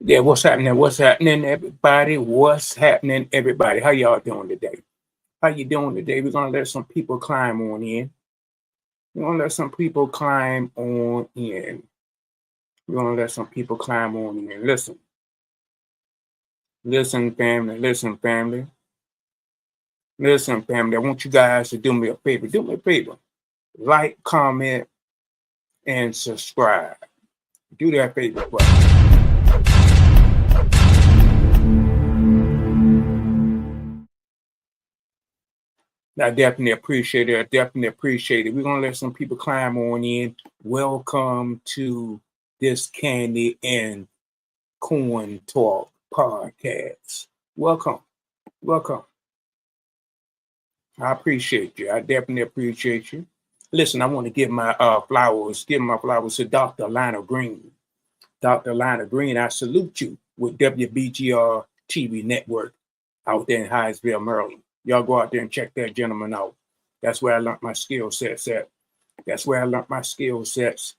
Yeah, what's happening? What's happening, everybody? What's happening, everybody? How y'all doing today? How you doing today? We're gonna let some people climb on in. We're gonna let some people climb on in. We're gonna let some people climb on in. Listen, family. Listen, family. Listen, family. I want you guys to do me a favor. Do me a favor. Like, comment, and subscribe. Do that favor, bro. I definitely appreciate it. I definitely appreciate it. We're gonna let some people climb on in. Welcome to this Candy and Corn Talk podcast. Welcome, welcome. I appreciate you. I definitely appreciate you. Listen, I want to give my flowers. Give my flowers to Dr. Lionel Green. Dr. Lionel Green, I salute you with WBGR TV network out there in Hyattsville, Maryland. Y'all go out there and check that gentleman out. That's where I learned my skill sets at. That's where I learned my skill sets.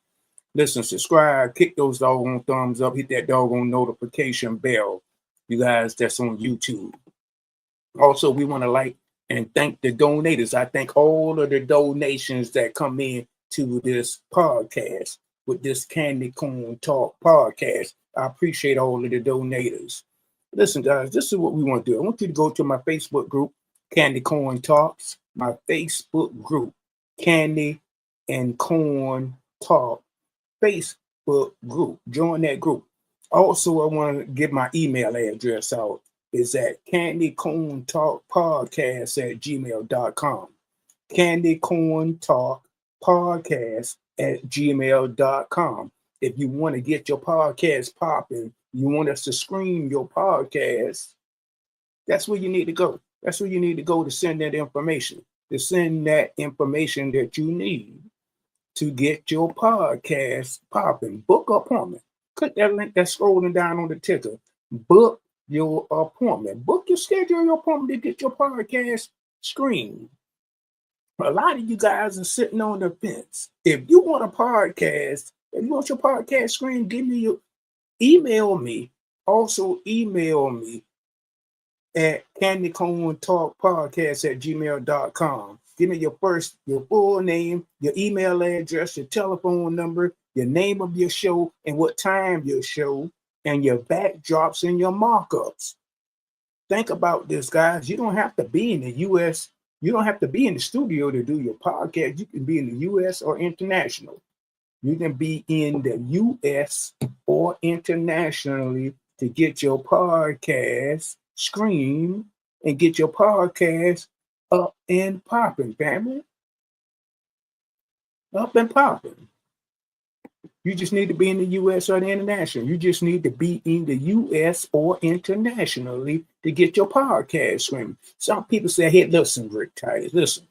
Listen, subscribe, kick those doggone thumbs up, hit that doggone notification bell. You guys, that's on YouTube. Also, we want to like and thank the donators. I thank all of the donations that come in to this podcast with this Candy Corn Talk podcast. I appreciate all of the donators. Listen, guys, this is what we want to do. I want you to go to my Facebook group, Candy Corn Talks, my Facebook group, Candy and Corn Talk Facebook group. Join that group. Also, I want to give my email address out. It's at candycorntalkpodcast@gmail.com. Candycorntalkpodcast@gmail.com. If you want to get your podcast popping, you want us to scream your podcast, that's where you need to go. That's where you need to go to send that information, to send that information that you need to get your podcast popping. Book appointment. Click that link that's scrolling down on the ticker. Book your appointment. Book your schedule your appointment to get your podcast screened. A lot of you guys are sitting on the fence. If you want a podcast, if you want your podcast screened, email me. Also email me at candycorntalkpodcast@gmail.com. Give me your full name, your email address, your telephone number, your name of your show, and what time your show, and your backdrops and your markups. Think about this, guys. You don't have to be in the U.S. You don't have to be in the studio to do your podcast. You can be in the U.S. or international. You can be in the U.S. or internationally to get your podcast screened and get your podcast up and popping, family. Up and popping. You just need to be in the U.S. or the international. You just need to be in the U.S. or internationally to get your podcast screened. Some people say, hey, listen, RickTitus, listen.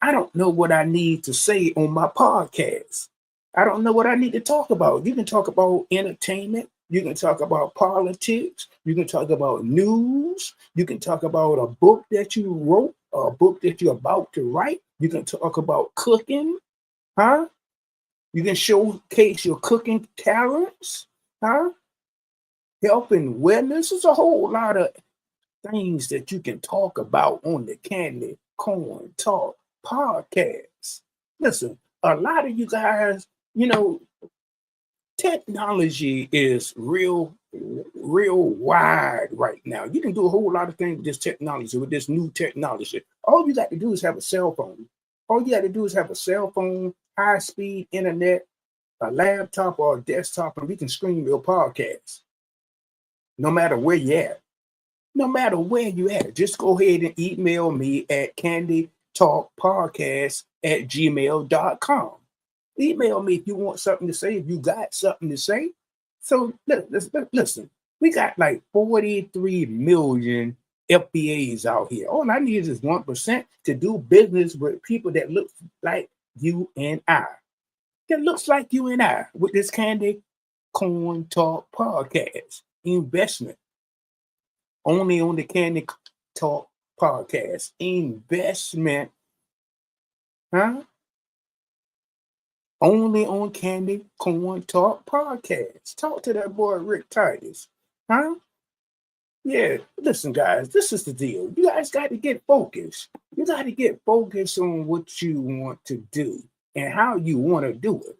I don't know what I need to say on my podcast. I don't know what I need to talk about. You can talk about entertainment. You can talk about politics. You can talk about news. You can talk about a book that you wrote, a book that you're about to write. You can talk about cooking, huh? You can showcase your cooking talents, huh? Health and wellness. There's a whole lot of things that you can talk about on the Candy Corn Talk podcast. Listen, a lot of you guys, technology is real wide right now. You can do a whole lot of things with this technology, with this new technology. All you got to do is have a cell phone. All you got to do is have a cell phone, high-speed internet, a laptop or a desktop, and we can stream your podcast. No matter where you're at. No matter where you at. Just go ahead and email me at candytalkpodcast@gmail.com. Email me if you want something to say, if you got something to say. So listen, we got like 43 million FBAs out here. All I need is 1% to do business with people that look like you and I. That looks like you and I with this Candy Corn Talk podcast. Investment. Only on the Candy Talk podcast. Investment. Huh? only on Candy Corn Talk Podcast. Talk to that boy RickTitus. Huh? Yeah, listen, guys, this is the deal. You guys got to get focused. You got to get focused on what you want to do and how you want to do it.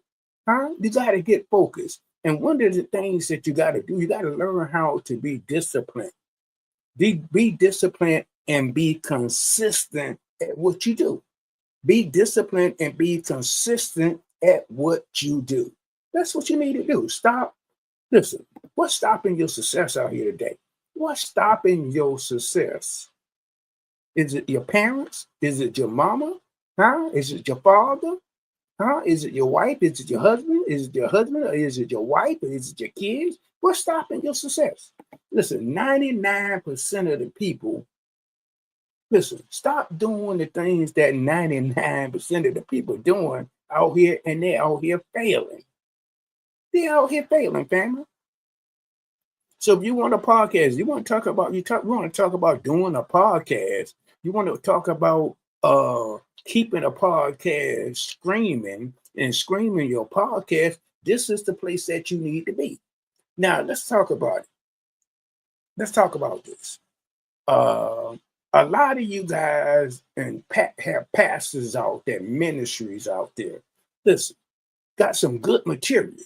Huh? You got to get focused. And one of the things that you got to do, you got to learn how to be disciplined. Be disciplined and be consistent at what you do. Be disciplined and be consistent at what you do. That's what you need to do. Stop. Listen, what's stopping your success out here today? What's stopping your success? Is it your parents? Is it your mama? Huh? Is it your father? Huh? Is it your wife? Is it your husband? Is it your husband? Or is it your wife? Or is it your kids? What's stopping your success? Listen, 99% of the people, listen, stop doing the things that 99% of the people doing out here, and they're out here failing. They're out here failing, family. So if you want a podcast, you want to talk about want to talk about doing a podcast. You want to talk about keeping a podcast screaming your podcast. This is the place that you need to be. Now let's talk about it. Let's talk about this. A lot of you guys and have pastors out there, ministries out there. Listen, got some good materials.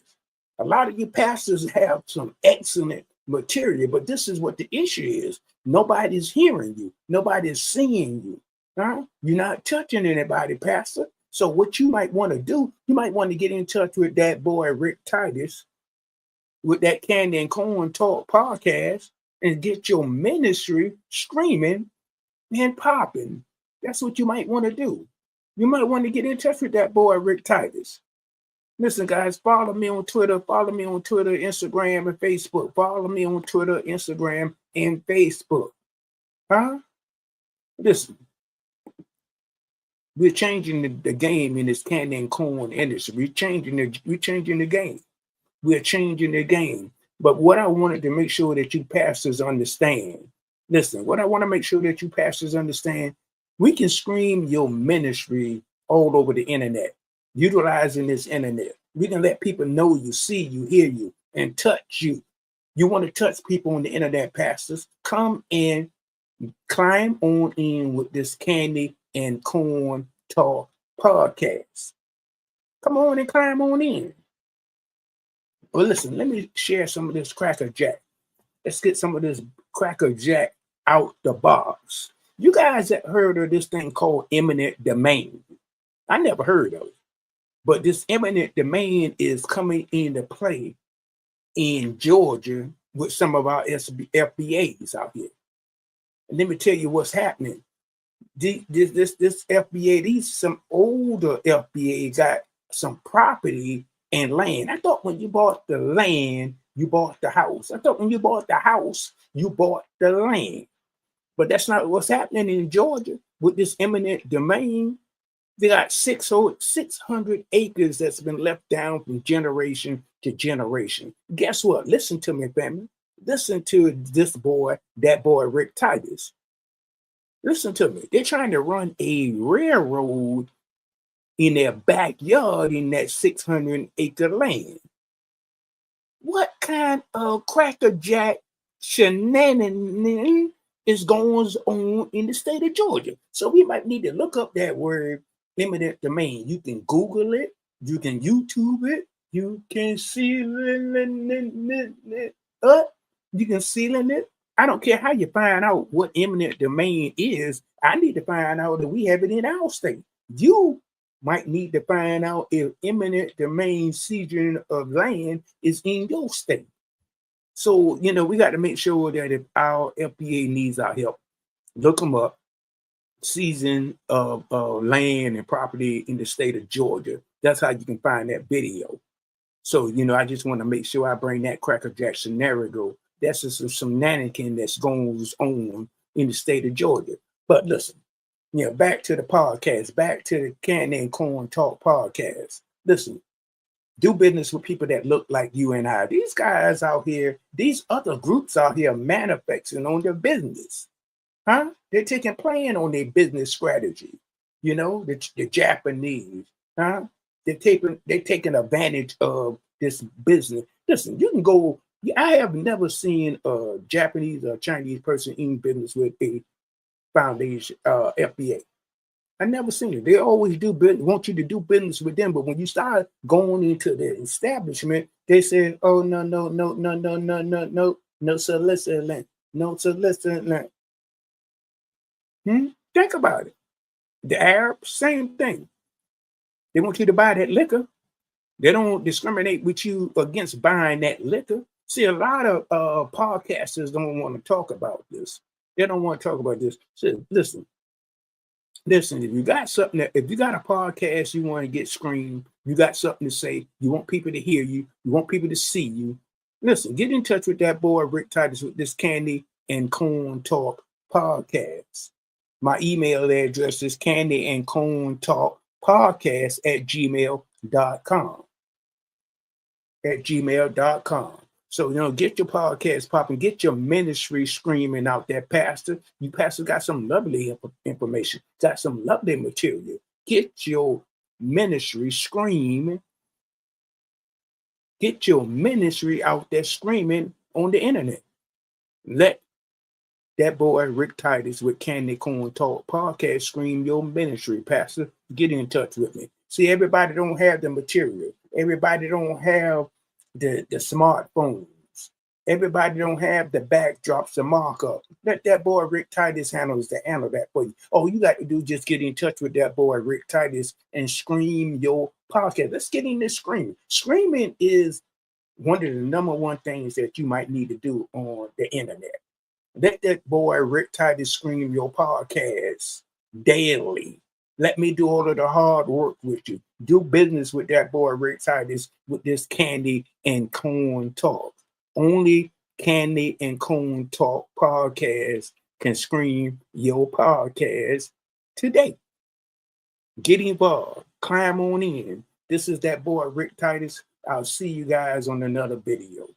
A lot of you pastors have some excellent material, but this is what the issue is. Nobody's hearing you. Nobody's seeing you. Huh? You're not touching anybody, pastor. So what you might want to do, you might want to get in touch with that boy RickTitus with that Candy and Corn Talk podcast and get your ministry screaming and popping. That's what you might want to do. You might want to get in touch with that boy RickTitus. Listen, guys, follow me on Twitter, Instagram, and Facebook. Follow me on Twitter, Instagram, and Facebook. Huh? Listen, we're changing the game in this candy and corn industry. We're changing the game. We're changing the game. But what I wanted to make sure that you pastors understand, listen, what I want to make sure that you pastors understand, we can scream your ministry all over the internet. Utilizing this internet, we can let people know you, see you, hear you, and touch you. You want to touch people on the internet, pastors? Come in, climb on in with this Candy and Corn Talk podcast. Come on and climb on in. Well, listen, let me share some of this Cracker Jack. Let's get some of this Cracker Jack out the box. You guys have heard of this thing called eminent domain? I never heard of it. But this eminent domain is coming into play in Georgia with some of our FBAs out here. And let me tell you what's happening. This FBA, these some older FBA got some property and land. I thought when you bought the land, you bought the house. I thought when you bought the house, you bought the land. But that's not what's happening in Georgia with this eminent domain. They got 600 acres that's been left down from generation to generation. Guess what? Listen to me, family. Listen to this boy, that boy RickTitus. Listen to me. They're trying to run a railroad in their backyard in that 600-acre land. What kind of crackerjack shenanigans is going on in the state of Georgia? So we might need to look up that word eminent domain. You can Google it, you can YouTube it, you can seal it up, you can seal it. I don't care how you find out what eminent domain is. I need to find out that we have it in our state. You might need to find out if eminent domain seizure of land is in your state. So, we got to make sure that if our FBA needs our help, look them up. Season of land and property in the state of Georgia. That's how you can find that video. So, I just want to make sure I bring that crackerjack scenario. That's just some nannikin that's goes on in the state of Georgia. But listen, back to the podcast, back to the Candy and Corn Talk podcast. Listen, do business with people that look like you and I. These guys out here, these other groups out here manifesting on their business. Huh? They're taking plan on their business strategy. The Japanese, huh? They're taking advantage of this business. Listen, you can go. I have never seen a Japanese or Chinese person in business with a foundation, FBA. I never seen it. They always do business, want you to do business with them, but when you start going into the establishment, they say, "Oh no, no, no, no, no, no, no, no, no soliciting, no soliciting." Hmm? Think about it. The Arabs, same thing. They want you to buy that liquor. They don't discriminate with you against buying that liquor. See, a lot of podcasters don't want to talk about this. They don't want to talk about this. So listen, if you got something if you got a podcast you want to get screened, you got something to say, you want people to hear you, you want people to see you, listen, get in touch with that boy RickTitus with this Candy and Corn Talk podcast. My email address is candy and corn talk podcast at gmail.com. So, get your podcast popping, get your ministry screaming out there, Pastor. You, Pastor, got some lovely information, got some lovely material. Get your ministry screaming. Get your ministry out there screaming on the internet. Let that boy RickTitus with Candy Corn Talk podcast scream your ministry, Pastor. Get in touch with me. See, everybody don't have the material. Everybody don't have the smartphones. Everybody don't have the backdrops, the markup. Let that boy RickTitus handle that for you. All you got to do is just get in touch with that boy RickTitus and scream your podcast. Let's get in this screaming. Screaming is one of the number one things that you might need to do on the internet. Let that boy RickTitus scream your podcast daily. Let me do all of the hard work with you. Do business with that boy RickTitus with this Candy and Corn Talk. Only Candy and Corn Talk podcast can scream your podcast today. Get involved. Climb on in. This is that boy RickTitus. I'll see you guys on another video.